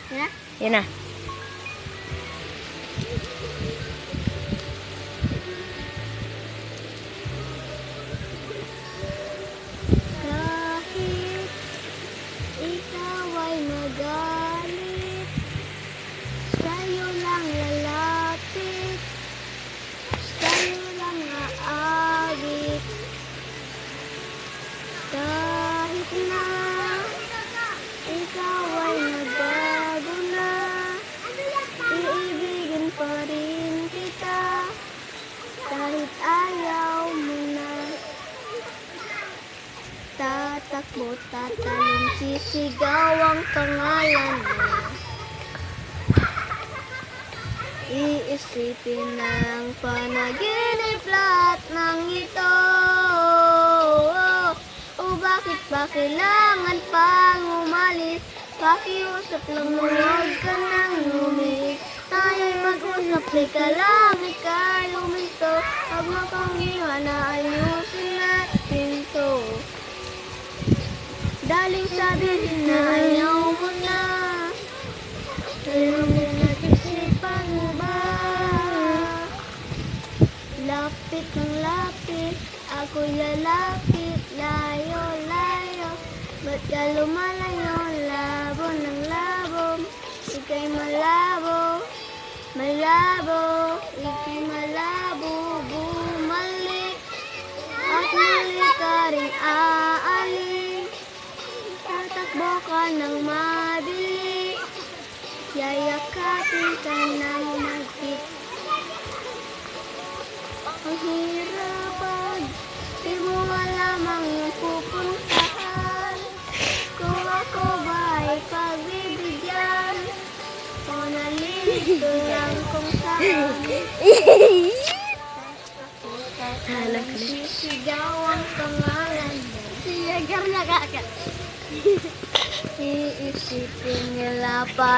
Yan na? Yan na. Kahit ikaw ay magalit, sa'yo lang lalapit, sa'yo lang aabit. Kahit na ikaw ay nagbago na, iibigin pa rin kita, kahit ayaw mo na. Tatakbo, tatalon, sisigaw ang pangalan mo. Iisipin ng panaginip lahat ng ito. O bakit ba kailangan pang umalis? Pakiusap lang mo, huwag ka nang lumis. Tayo'y mag-usap, teka lang, ika'y huminto. Huwag mo kang iwan na ayusin natin to. Daling sabihin na ayaw mo na, pero pinag-isipan mo ba? Lapit ng lapit, ako'y lalapit, layo, layo. Ba't ka lumalayo, labo ng labo, ika'y malabo, malabo, ika'y malabo, bumalik, at muli ka rin aalis. Tatakbo ka ng mabilis, yayakapin ka ng magpit. Ang hirap pag di mo malamang yung pupuntahan. Kung ako ba ay pagbibigyan, o nalilito lang kung saan. Sisigaw ang pangalan mo. Siyagar na kaka. Iisipin nila pa